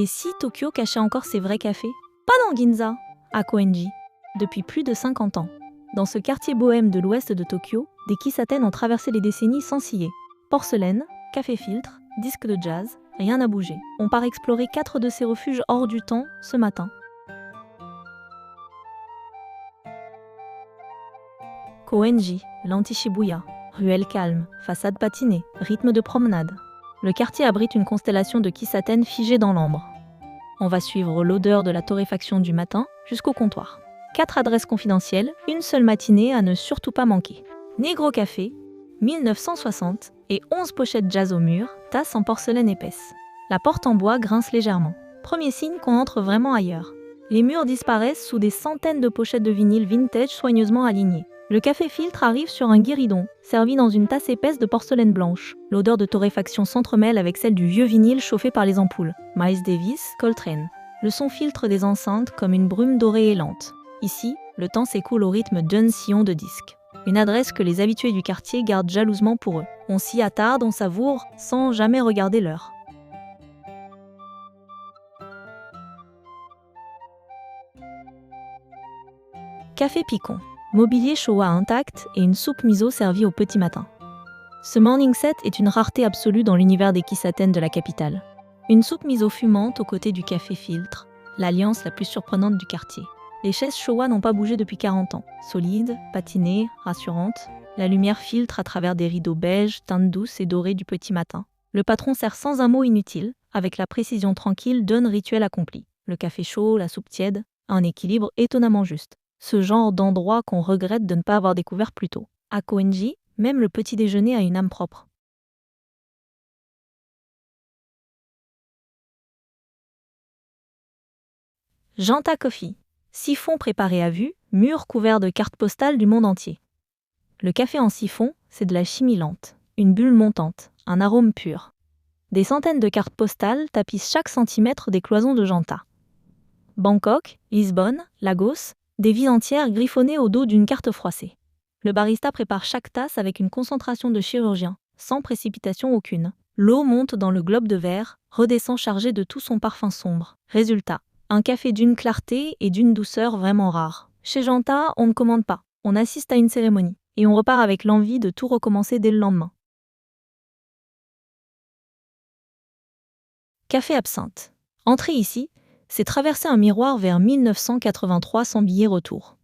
Et si Tokyo cachait encore ses vrais cafés? Pas dans Ginza, à Koenji, depuis plus de 50 ans. Dans ce quartier bohème de l'ouest de Tokyo, des Kissaten ont traversé les décennies sans ciller. Porcelaine, café-filtre, disques de jazz, rien n'a bougé. On part explorer 4 de ces refuges hors du temps ce matin. Koenji, l'anti-Shibuya, ruelle calme, façade patinée, rythme de promenade. Le quartier abrite une constellation de Kissaten figée dans l'ambre. On va suivre l'odeur de la torréfaction du matin jusqu'au comptoir. 4 adresses confidentielles, une seule matinée à ne surtout pas manquer. Negro Café, 1960, et 11 pochettes jazz au mur, tasses en porcelaine épaisse. La porte en bois grince légèrement. Premier signe qu'on entre vraiment ailleurs. Les murs disparaissent sous des centaines de pochettes de vinyle vintage soigneusement alignées. Le café-filtre arrive sur un guéridon, servi dans une tasse épaisse de porcelaine blanche. L'odeur de torréfaction s'entremêle avec celle du vieux vinyle chauffé par les ampoules. Miles Davis, Coltrane. Le son filtre des enceintes comme une brume dorée et lente. Ici, le temps s'écoule au rythme d'un sillon de disques. Une adresse que les habitués du quartier gardent jalousement pour eux. On s'y attarde, on savoure, sans jamais regarder l'heure. Café Picon. Mobilier Showa intact et une soupe miso servie au petit matin. Ce morning set est une rareté absolue dans l'univers des Kissaten de la capitale. Une soupe miso fumante aux côtés du café filtre, l'alliance la plus surprenante du quartier. Les chaises Showa n'ont pas bougé depuis 40 ans. Solides, patinées, rassurantes, la lumière filtre à travers des rideaux beige, teinte douce et dorée du petit matin. Le patron sert sans un mot inutile, avec la précision tranquille d'un rituel accompli. Le café chaud, la soupe tiède, un équilibre étonnamment juste. Ce genre d'endroit qu'on regrette de ne pas avoir découvert plus tôt. À Koenji, même le petit déjeuner a une âme propre. Janta Coffee. Siphon préparé à vue, mur couvert de cartes postales du monde entier. Le café en siphon, c'est de la chimie lente, une bulle montante, un arôme pur. Des centaines de cartes postales tapissent chaque centimètre des cloisons de Janta. Bangkok, Lisbonne, Lagos, des vies entières griffonnées au dos d'une carte froissée. Le barista prépare chaque tasse avec une concentration de chirurgien, sans précipitation aucune. L'eau monte dans le globe de verre, redescend chargée de tout son parfum sombre. Résultat, un café d'une clarté et d'une douceur vraiment rares. Chez Janta, on ne commande pas, on assiste à une cérémonie, et on repart avec l'envie de tout recommencer dès le lendemain. Café Absinthe. Entrez ici, c'est traverser un miroir vers 1983 sans billet retour.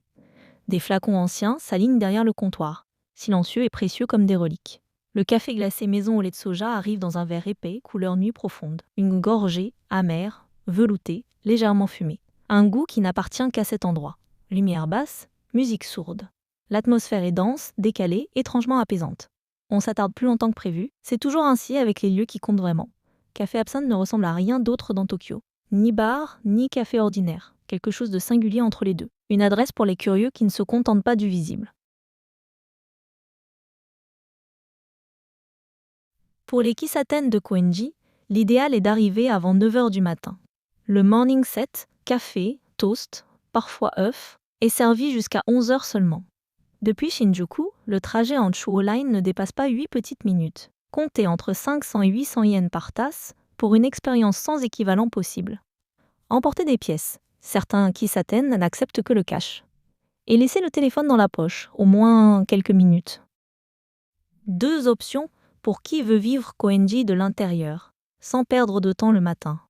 Des flacons anciens s'alignent derrière le comptoir, silencieux et précieux comme des reliques. Le café glacé maison au lait de soja arrive dans un verre épais, couleur nuit profonde. Une gorgée, amère, veloutée, légèrement fumée. Un goût qui n'appartient qu'à cet endroit. Lumière basse, musique sourde. L'atmosphère est dense, décalée, étrangement apaisante. On s'attarde plus longtemps que prévu, c'est toujours ainsi avec les lieux qui comptent vraiment. Café Absinthe ne ressemble à rien d'autre dans Tokyo. Ni bar, ni café ordinaire. Quelque chose de singulier entre les deux. Une adresse pour les curieux qui ne se contentent pas du visible. Pour les Kissaten de Koenji, l'idéal est d'arriver avant 9h du matin. Le morning set, café, toast, parfois œufs, est servi jusqu'à 11h seulement. Depuis Shinjuku, le trajet en Chuo Line ne dépasse pas 8 petites minutes. Comptez entre 500 et 800 yens par tasse pour une expérience sans équivalent possible. Emportez des pièces. Certains Kissaten n'acceptent que le cash. Et laissez le téléphone dans la poche, au moins quelques minutes. 2 options pour qui veut vivre Koenji de l'intérieur, sans perdre de temps le matin.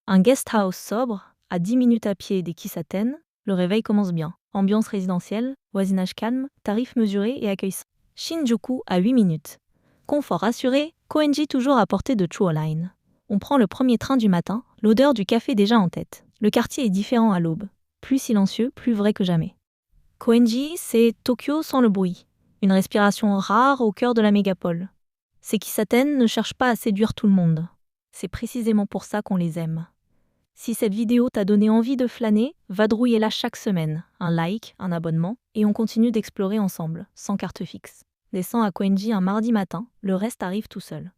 Un guest house sobre, à 10 minutes à pied des Kissaten, le réveil commence bien. Ambiance résidentielle, voisinage calme, tarifs mesurés et accueil sain. Shinjuku à 8 minutes. Confort assuré, Koenji toujours à portée de Chuo Line. On prend le premier train du matin, l'odeur du café déjà en tête. Le quartier est différent à l'aube. Plus silencieux, plus vrai que jamais. Koenji, c'est Tokyo sans le bruit. Une respiration rare au cœur de la mégapole. Ces Kissaten ne cherchent pas à séduire tout le monde. C'est précisément pour ça qu'on les aime. Si cette vidéo t'a donné envie de flâner, vadrouillez-la chaque semaine. Un like, un abonnement, et on continue d'explorer ensemble, sans carte fixe. Descends à Koenji un mardi matin, le reste arrive tout seul.